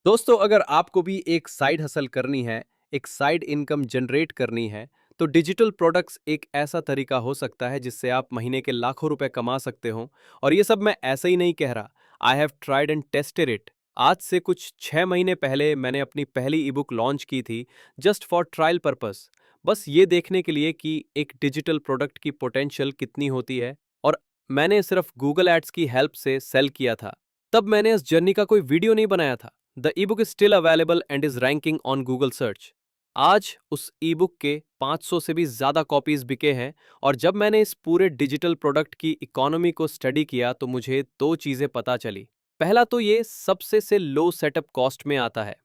दोस्तों, अगर आपको भी एक साइड हसल करनी है, एक साइड इनकम जनरेट करनी है, तो डिजिटल प्रोडक्ट्स एक ऐसा तरीका हो सकता है जिससे आप महीने के लाखों रुपए कमा सकते हो। और ये सब मैं ऐसे ही नहीं कह रहा। I have tried and tested it. आज से कुछ 6 महीने पहले मैंने अपनी पहली ई बुक लॉन्च की थी, जस्ट फॉर ट्रायल पर्पस। बस ये देखने के लिए कि एक डिजिटल प्रोडक्ट की पोटेंशियल कितनी होती है। और मैंने सिर्फ गूगल एड्स की हेल्प से सेल किया था। तब मैंने इस जर्नी का कोई वीडियो नहीं बनाया था। The E book is still available and is ranking on Google search. आज उस ई बुक के 500 से भी ज्यादा कॉपीज बिके हैं। और जब मैंने इस पूरे डिजिटल प्रोडक्ट की इकोनॉमी को स्टडी किया तो मुझे दो चीजें पता चली। पहला तो ये सबसे से लो सेटअप कॉस्ट में आता है।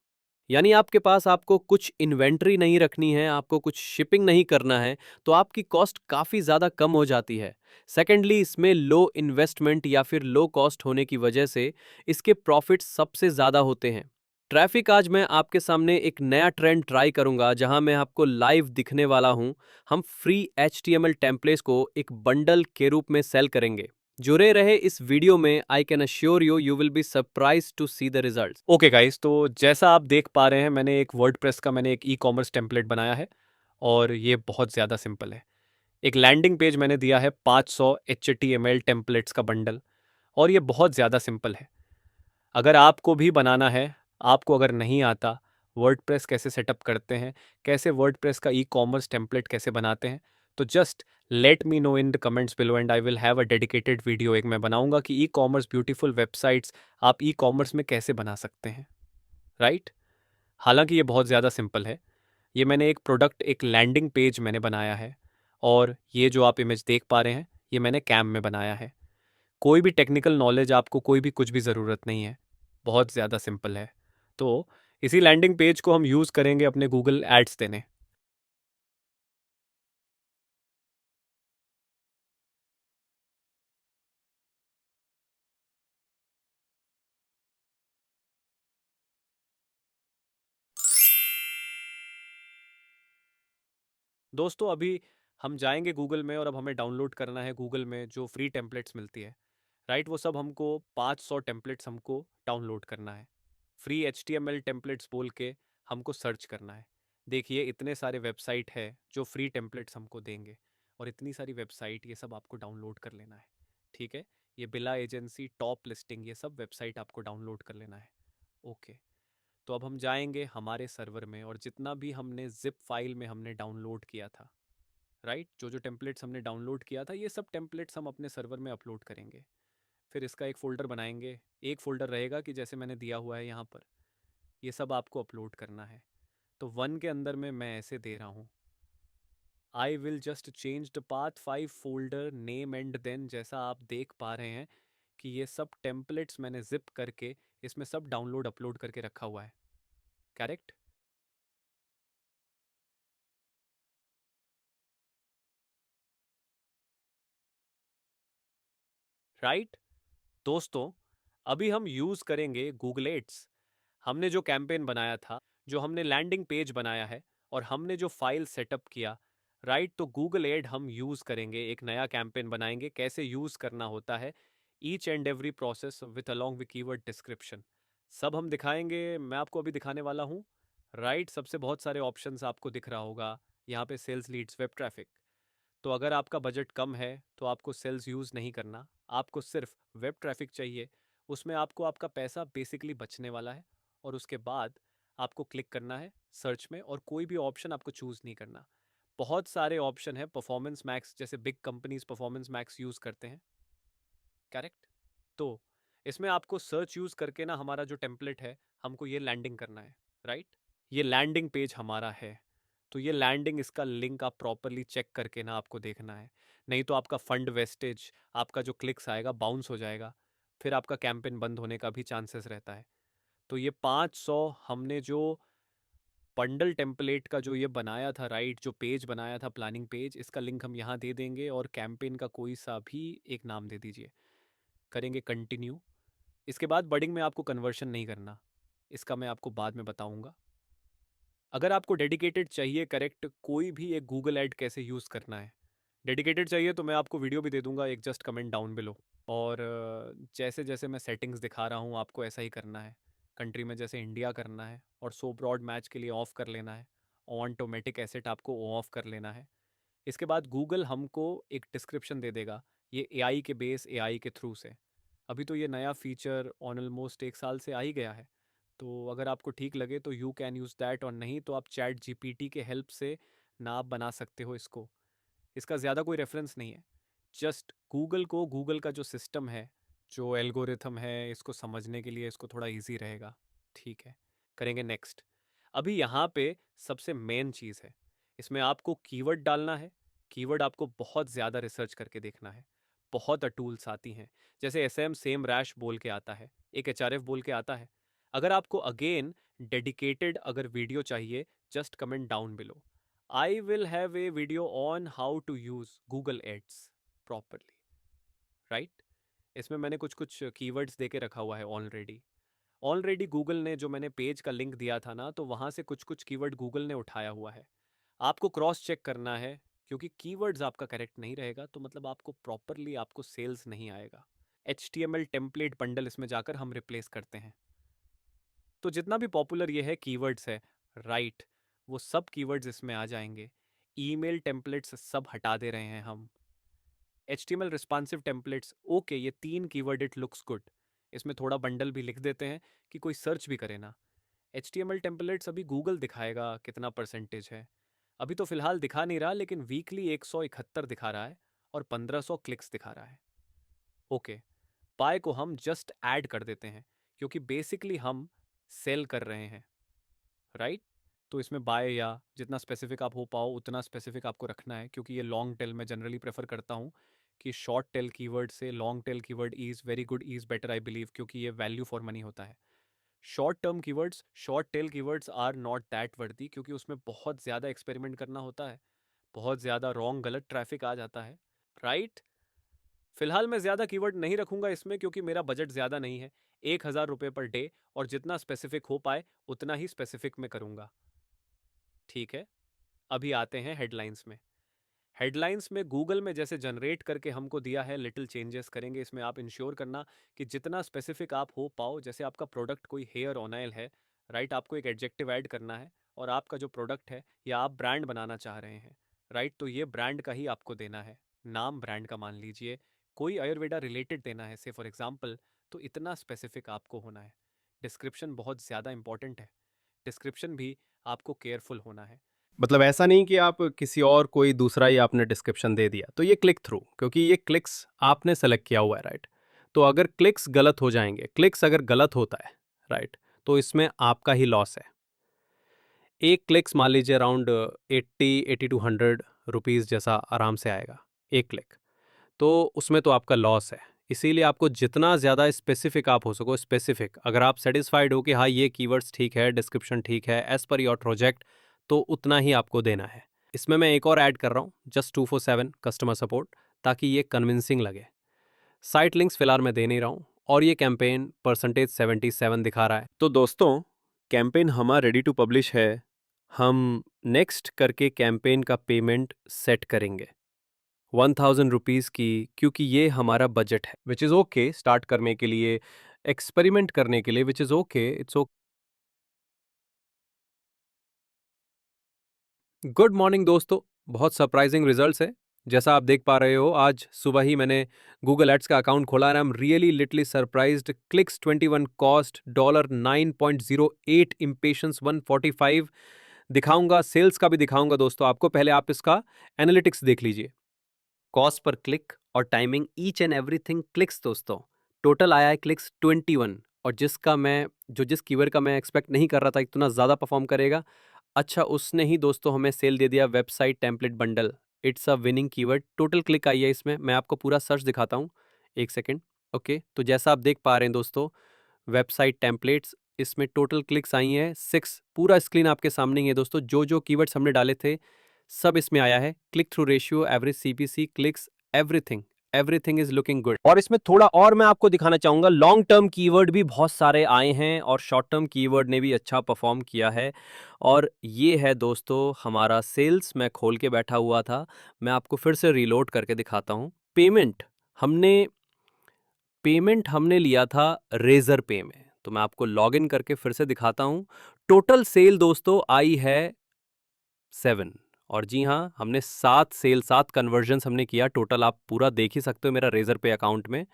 यानी आपके पास आपको कुछ इन्वेंट्री नहीं रखनी है, आपको कुछ शिपिंग नहीं करना है, तो आपकी कॉस्ट काफ़ी ज़्यादा कम हो जाती है। सेकेंडली, इसमें लो इन्वेस्टमेंट या फिर लो कॉस्ट होने की वजह से इसके प्रॉफिट सबसे ज़्यादा होते हैं। ट्रैफिक, आज मैं आपके सामने एक नया ट्रेंड ट्राई करूंगा जहां मैं आपको लाइव दिखने वाला हूं। हम फ्री HTML टेम्पलेट्स को एक बंडल के रूप में सेल करेंगे। जुड़े रहे इस वीडियो में। I can assure you you will be surprise to see the result. Okay guys, तो जैसा आप देख पा रहे हैं मैंने एक वर्डप्रेस का मैंने एक ई कॉमर्स टेम्पलेट बनाया है। और ये बहुत ज़्यादा सिंपल है। एक लैंडिंग पेज मैंने दिया है 500 HTML टेम्पलेट्स का बंडल। और ये बहुत ज़्यादा सिंपल है। अगर आपको भी बनाना है, आपको अगर नहीं आता वर्डप्रेस कैसे सेटअप करते हैं, कैसे वर्डप्रेस का ई कॉमर्स टेम्पलेट कैसे बनाते हैं, तो just let me know in the comments below and I will have a dedicated video एक मैं बनाऊंगा कि ई कॉमर्स ब्यूटीफुल वेबसाइट्स आप ई कॉमर्स में कैसे बना सकते हैं। राइट। हालांकि ये बहुत ज़्यादा सिंपल है। ये मैंने एक प्रोडक्ट, एक लैंडिंग पेज मैंने बनाया है। और ये जो आप इमेज देख पा रहे हैं, ये मैंने कैम में बनाया है। कोई भी टेक्निकल नॉलेज आपको कोई भी कुछ भी ज़रूरत नहीं है। बहुत ज़्यादा सिंपल है। तो इसी लैंडिंग पेज को हम यूज़ करेंगे अपने गूगल एड्स देने। दोस्तों, अभी हम जाएंगे गूगल में और अब हमें डाउनलोड करना है गूगल में जो फ्री टेम्पलेट्स मिलती है। राइट, वो सब हमको 500 टेम्पलेट्स हमको डाउनलोड करना है। फ्री HTML टेम्पलेट्स बोल के हमको सर्च करना है। देखिए, इतने सारे वेबसाइट है जो फ्री टेम्पलेट्स हमको देंगे। और इतनी सारी वेबसाइट, ये सब आपको डाउनलोड कर लेना है। ठीक है। ये बिला एजेंसी, टॉप लिस्टिंग, ये सब वेबसाइट आपको डाउनलोड कर लेना है। ओके। तो अब हम जाएंगे हमारे सर्वर में और जितना भी हमने जिप फाइल में हमने डाउनलोड किया था, राइट, जो जो टेम्पलेट्स हमने डाउनलोड किया था, ये सब टेम्पलेट्स हम अपने सर्वर में अपलोड करेंगे। फिर इसका एक फ़ोल्डर बनाएंगे। एक फ़ोल्डर रहेगा कि जैसे मैंने दिया हुआ है यहाँ पर, ये सब आपको अपलोड करना है। तो 1 के अंदर में मैं ऐसे दे रहा हूँ, I will just change the path 5 folder name and then. जैसा आप देख पा रहे हैं कि ये सब टेम्पलेट्स मैंने जिप करके इसमें सब डाउनलोड अपलोड करके रखा हुआ है। करेक्ट। राइट। दोस्तों, अभी हम यूज़ करेंगे गूगल एड्स। हमने जो कैंपेन बनाया था, जो हमने लैंडिंग पेज बनाया है, और हमने जो फाइल सेटअप किया, राइट, तो गूगल एड हम यूज़ करेंगे। एक नया कैंपेन बनाएंगे, कैसे यूज़ करना होता है, each and every process with along with keyword description, सब हम दिखाएंगे। मैं आपको अभी दिखाने वाला हूँ। राइट, सबसे बहुत सारे ऑप्शंस आपको दिख रहा होगा यहाँ पे, सेल्स लीड्स, वेब ट्रैफिक। तो अगर आपका बजट कम है तो आपको सेल्स यूज़ नहीं करना, आपको सिर्फ वेब ट्रैफिक चाहिए। उसमें आपको आपका पैसा बेसिकली बचने वाला है। और उसके बाद आपको क्लिक करना है सर्च में, और कोई भी ऑप्शन आपको चूज़ नहीं करना। बहुत सारे ऑप्शन है, परफॉर्मेंस मैक्स जैसे big companies performance max use करते हैं। करेक्ट। तो इसमें आपको सर्च यूज़ करके ना, हमारा जो टेम्पलेट है, हमको ये लैंडिंग करना है। राइट। ये लैंडिंग पेज हमारा है। तो ये लैंडिंग, इसका लिंक आप प्रॉपरली चेक करके ना आपको देखना है। नहीं तो आपका फंड वेस्टेज, आपका जो क्लिक्स आएगा बाउंस हो जाएगा। फिर आपका कैंपेन बंद होने का भी चांसेस रहता है। तो ये 500 हमने जो बंडल टेम्पलेट का जो ये बनाया था, राइट, जो पेज बनाया था प्लानिंग पेज, इसका लिंक हम यहाँ दे देंगे। और कैंपेन का कोई सा भी एक नाम दे दीजिए। करेंगे कंटिन्यू। इसके बाद बडिंग में आपको कन्वर्शन नहीं करना, इसका मैं आपको बाद में बताऊंगा। अगर आपको डेडिकेटेड चाहिए, करेक्ट, कोई भी एक गूगल ऐड कैसे यूज़ करना है, डेडिकेटेड चाहिए, तो मैं आपको वीडियो भी दे दूंगा, एक जस्ट कमेंट डाउन बिलो। और जैसे जैसे मैं सेटिंग्स दिखा रहा हूँ आपको ऐसा ही करना है। कंट्री में जैसे इंडिया करना है, और सो ब्रॉड मैच के लिए ऑफ कर लेना है, ऑन टोमेटिक एसेट आपको ऑफ कर लेना है। इसके बाद गूगल हमको एक डिस्क्रिप्शन दे देगा, ये एआई के बेस, एआई के थ्रू से। अभी तो ये नया फीचर ऑन ऑलमोस्ट 1 साल से आ ही गया है, तो अगर आपको ठीक लगे तो यू कैन यूज़ दैट, और नहीं तो आप चैट जीपीटी के हेल्प से नाप बना सकते हो इसको। इसका ज़्यादा कोई रेफरेंस नहीं है, जस्ट गूगल को, गूगल का जो सिस्टम है, जो एल्गोरिथम है, इसको समझने के लिए इसको थोड़ा इजी रहेगा। ठीक है, करेंगे नेक्स्ट। अभी यहाँ पे सबसे मेन चीज़ है, इसमें आपको कीवर्ड डालना है। कीवर्ड आपको बहुत ज़्यादा रिसर्च करके देखना है। बहुत टूल्स आती हैं, जैसे एस एम सेम रैश बोल के आता है, एक एच आर एफ बोल के आता है। अगर आपको अगेन डेडिकेटेड अगर वीडियो चाहिए, just comment down below. I will have a video on how to use Google Ads properly, right? इसमें मैंने कुछ कुछ कीवर्ड्स दे के रखा हुआ है ऑलरेडी गूगल ने, जो मैंने पेज का लिंक दिया था ना, तो वहाँ से कुछ कुछ कीवर्ड गूगल ने उठाया हुआ है। आपको क्रॉस चेक करना है, क्योंकि कीवर्ड्स आपका करेक्ट नहीं रहेगा तो मतलब आपको प्रॉपरली आपको सेल्स नहीं आएगा। HTML टेम्पलेट बंडल इसमें जाकर हम रिप्लेस करते हैं। तो जितना भी पॉपुलर ये है कीवर्ड्स है, राइट, वो सब कीवर्ड्स इसमें आ जाएंगे। ईमेल टेम्पलेट्स सब हटा दे रहे हैं हम। HTML रिस्पॉन्सिव टेम्पलेट्स, ओके, ये 3 कीवर्ड, इट लुक्स गुड। इसमें थोड़ा बंडल भी लिख देते हैं कि कोई सर्च भी करे ना। HTML टेम्पलेट्स अभी गूगल दिखाएगा कितना परसेंटेज है। अभी तो फिलहाल दिखा नहीं रहा, लेकिन वीकली 171 दिखा रहा है और 1500 क्लिक्स दिखा रहा है। ओके, बाय को हम जस्ट ऐड कर देते हैं, क्योंकि बेसिकली हम सेल कर रहे हैं, राइट? तो इसमें बाय या जितना स्पेसिफिक आप हो पाओ उतना स्पेसिफिक आपको रखना है, क्योंकि ये लॉन्ग टेल में जनरली प्रेफर करता हूँ कि शॉर्ट टेल कीवर्ड से long tail keyword is very good, is better I believe, क्योंकि ये वैल्यू फॉर मनी होता है। Short term keywords, short tail keywords are not that worthy, क्योंकि उसमें बहुत ज़्यादा एक्सपेरिमेंट करना होता है, बहुत ज़्यादा रॉन्ग गलत ट्रैफिक आ जाता है, राइट? फिलहाल मैं ज़्यादा कीवर्ड नहीं रखूंगा इसमें, क्योंकि मेरा बजट ज़्यादा नहीं है, 1,000 रुपये पर डे, और जितना स्पेसिफिक हो पाए उतना ही स्पेसिफिक में करूंगा। ठीक है, अभी आते हैं हेडलाइंस में। हेडलाइंस में गूगल में जैसे जनरेट करके हमको दिया है, लिटिल चेंजेस करेंगे इसमें। आप इंश्योर करना कि जितना स्पेसिफिक आप हो पाओ, जैसे आपका प्रोडक्ट कोई हेयर ऑयल है, राइट, आपको एक एडजेक्टिव ऐड करना है, और आपका जो प्रोडक्ट है या आप ब्रांड बनाना चाह रहे हैं, राइट, तो ये ब्रांड का ही आपको देना है, नाम ब्रांड का मान लीजिए, कोई आयुर्वेदा रिलेटेड देना है से फॉर एग्जाम्पल, तो इतना स्पेसिफिक आपको होना है। डिस्क्रिप्शन बहुत ज़्यादा इंपॉर्टेंट है, डिस्क्रिप्शन भी आपको केयरफुल होना है। मतलब ऐसा नहीं कि आप किसी और कोई दूसरा ही आपने डिस्क्रिप्शन दे दिया तो ये क्लिक थ्रू, क्योंकि ये क्लिक्स आपने सेलेक्ट किया हुआ है, राइट? तो अगर क्लिक्स गलत हो जाएंगे, क्लिक्स अगर गलत होता है, राइट, तो इसमें आपका ही लॉस है। एक क्लिक्स मान लीजिए अराउंड 80 टू 100 रुपीज़ जैसा आराम से आएगा, एक क्लिक, तो उसमें तो आपका लॉस है। इसीलिए आपको जितना ज़्यादा स्पेसिफिक आप हो सको, स्पेसिफिक, अगर आप सेटिस्फाइड हो कि हाँ ये कीवर्ड्स ठीक है, डिस्क्रिप्शन ठीक है, एज पर योर प्रोजेक्ट, तो उतना ही आपको देना है। इसमें मैं एक और ऐड कर रहा हूँ, जस्ट 247 कस्टमर सपोर्ट, ताकि ये कन्विंसिंग लगे। साइट लिंक्स फिलहाल मैं दे नहीं रहा हूँ, और ये कैंपेन परसेंटेज 77 दिखा रहा है। तो दोस्तों, कैंपेन हमारा रेडी टू पब्लिश है। हम नेक्स्ट करके कैंपेन का पेमेंट सेट करेंगे 1,000 रुपीज़ की, क्योंकि ये हमारा बजट है, विच इज़ ओके स्टार्ट करने के लिए, एक्सपेरिमेंट करने के लिए, which is okay, it's okay. Good morning दोस्तों, बहुत सरप्राइजिंग रिजल्ट्स है। जैसा आप देख पा रहे हो, आज सुबह ही मैंने गूगल एड्स का अकाउंट खोला, I am really लिटली surprised. Clicks 21, cost $9.08, impatience 145 दिखाऊंगा, सेल्स का भी दिखाऊंगा दोस्तों आपको। पहले आप इसका एनालिटिक्स देख लीजिए, कॉस्ट पर क्लिक और timing, each and everything clicks दोस्तों। टोटल आया है क्लिक्स 21, और जिस कीवर्ड का मैं एक्सपेक्ट नहीं कर रहा था इतना ज़्यादा परफॉर्म करेगा, अच्छा उसने ही दोस्तों हमें सेल दे दिया, website template bundle. It's a winning keyword. Total click आई है इसमें, मैं आपको पूरा सर्च दिखाता हूँ, एक सेकेंड। ओके, तो जैसा आप देख पा रहे हैं दोस्तों, वेबसाइट टेम्पलेट्स, इसमें टोटल क्लिक्स आई हैं 6। पूरा स्क्रीन आपके सामने ही है दोस्तों, जो जो कीवर्ड्स हमने डाले थे सब इसमें आया है। Click through ratio, average CPC, clicks, everything, everything is looking good. और इसमें थोड़ा और मैं आपको दिखाना चाहूंगा, लॉन्ग टर्म कीवर्ड भी बहुत सारे आए हैं, और शॉर्ट टर्म कीवर्ड ने भी अच्छा परफॉर्म किया है। और ये है दोस्तों हमारा सेल्स। मैं खोल के बैठा हुआ था, मैं आपको फिर से रीलोड करके दिखाता हूँ। पेमेंट हमने लिया था रेजर पे में, तो मैं आपको लॉग इन करके फिर से दिखाता हूं। टोटल सेल दोस्तों आई है 7। और जी हाँ, हमने 7 सेल, 7 कन्वर्जन्स हमने किया टोटल। आप पूरा देख ही सकते हो मेरा रेजर पे अकाउंट में।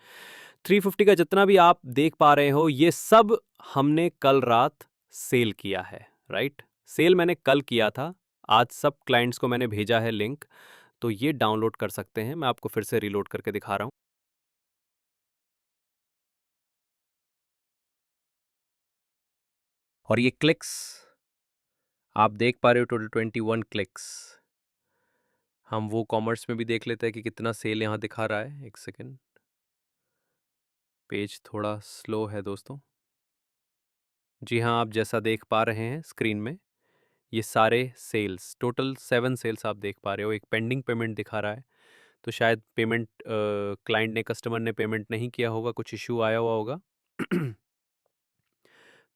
350 का जितना भी आप देख पा रहे हो, ये सब हमने कल रात सेल किया है, राइट? सेल मैंने कल किया था। आज सब क्लाइंट्स को मैंने भेजा है लिंक, तो ये डाउनलोड कर सकते हैं। मैं आपको फिर से रीलोड करके दिखा रहा हूं। और ये क्लिक्स आप देख पा रहे हो, टोटल 21 क्लिक्स। हम वो कॉमर्स में भी देख लेते हैं कि कितना सेल यहाँ दिखा रहा है। एक सेकेंड, पेज थोड़ा स्लो है दोस्तों। जी हाँ, आप जैसा देख पा रहे हैं स्क्रीन में, ये सारे सेल्स, टोटल 7 सेल्स आप देख पा रहे हो। एक पेंडिंग पेमेंट दिखा रहा है, तो शायद पेमेंट क्लाइंट ने, कस्टमर ने पेमेंट नहीं किया होगा, कुछ इशू आया हुआ होगा।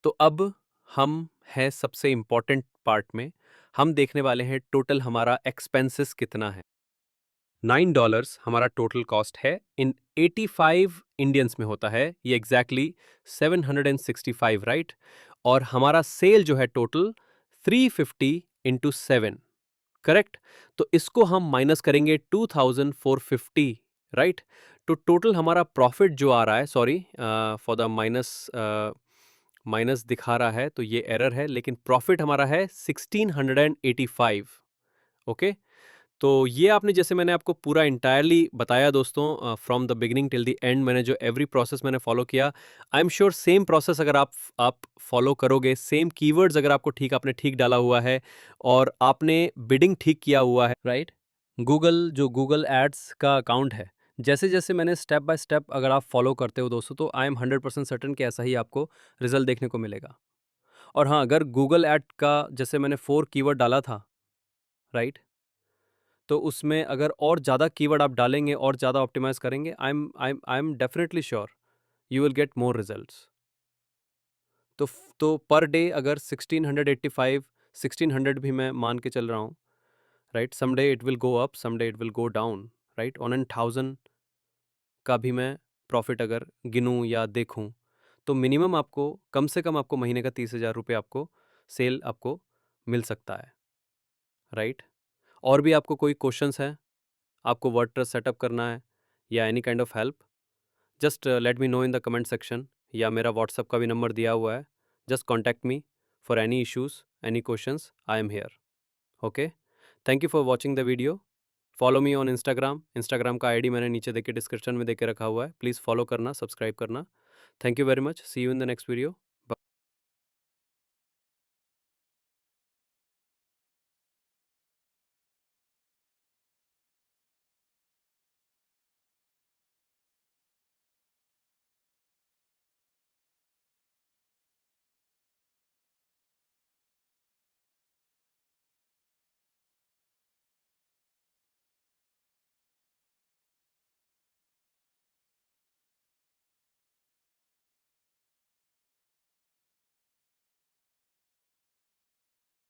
तो अब हम है सबसे इम्पोर्टेंट पार्ट में। हम देखने वाले हैं टोटल हमारा एक्सपेंसेस कितना है। $9 हमारा टोटल कॉस्ट है। इन 85 इंडियंस में होता है ये एग्जैक्टली 765, राइट? और हमारा सेल जो है टोटल 350 इंटू 7, करेक्ट? तो इसको हम माइनस करेंगे 2450, राइट? तो टोटल हमारा प्रॉफिट जो आ रहा है, सॉरी फॉर द माइनस दिखा रहा है, तो ये एरर है, लेकिन प्रॉफिट हमारा है 1685। ओके, तो ये आपने, जैसे मैंने आपको पूरा इंटायरली बताया दोस्तों, from the beginning till the end, मैंने जो एवरी प्रोसेस मैंने फॉलो किया, I am sure same process अगर आप फॉलो करोगे, सेम कीवर्ड्स अगर आपको आपने ठीक डाला हुआ है और आपने बिडिंग ठीक किया हुआ है, राइट? गूगल, जो गूगल एड्स का अकाउंट है, जैसे जैसे मैंने स्टेप बाय स्टेप अगर आप फॉलो करते हो दोस्तों, तो आई एम 100% सर्टन कि ऐसा ही आपको रिजल्ट देखने को मिलेगा। और हाँ, अगर गूगल ऐड का जैसे मैंने 4 कीवर्ड डाला था, राइट? तो उसमें अगर और ज़्यादा कीवर्ड आप डालेंगे और ज़्यादा ऑप्टिमाइज़ करेंगे, I am definitely sure you will get more results. तो पर डे अगर 1685, 1600 भी मैं मान के चल रहा हूँ, right? Some day it will go up, some day it will go down, right? On an 1000 का भी मैं प्रॉफिट अगर गिनूँ या देखूँ, तो मिनिमम आपको, कम से कम आपको महीने का 30,000 रुपये आपको सेल आपको मिल सकता है, राइट? और भी आपको कोई क्वेश्चंस हैं, आपको वर्डप्रेस सेटअप करना है या any kind of help, just let me know in the comment section, या मेरा व्हाट्सअप का भी नंबर दिया हुआ है। Just contact me for any issues, any questions, I am here. Okay, thank you for watching the video. Follow me on Instagram. Instagram का ID मैंने नीचे देके डिस्क्रिप्शन में देके रखा हुआ है, प्लीज़ फॉलो करना, सब्सक्राइब करना। Thank you very much, see you in the next video.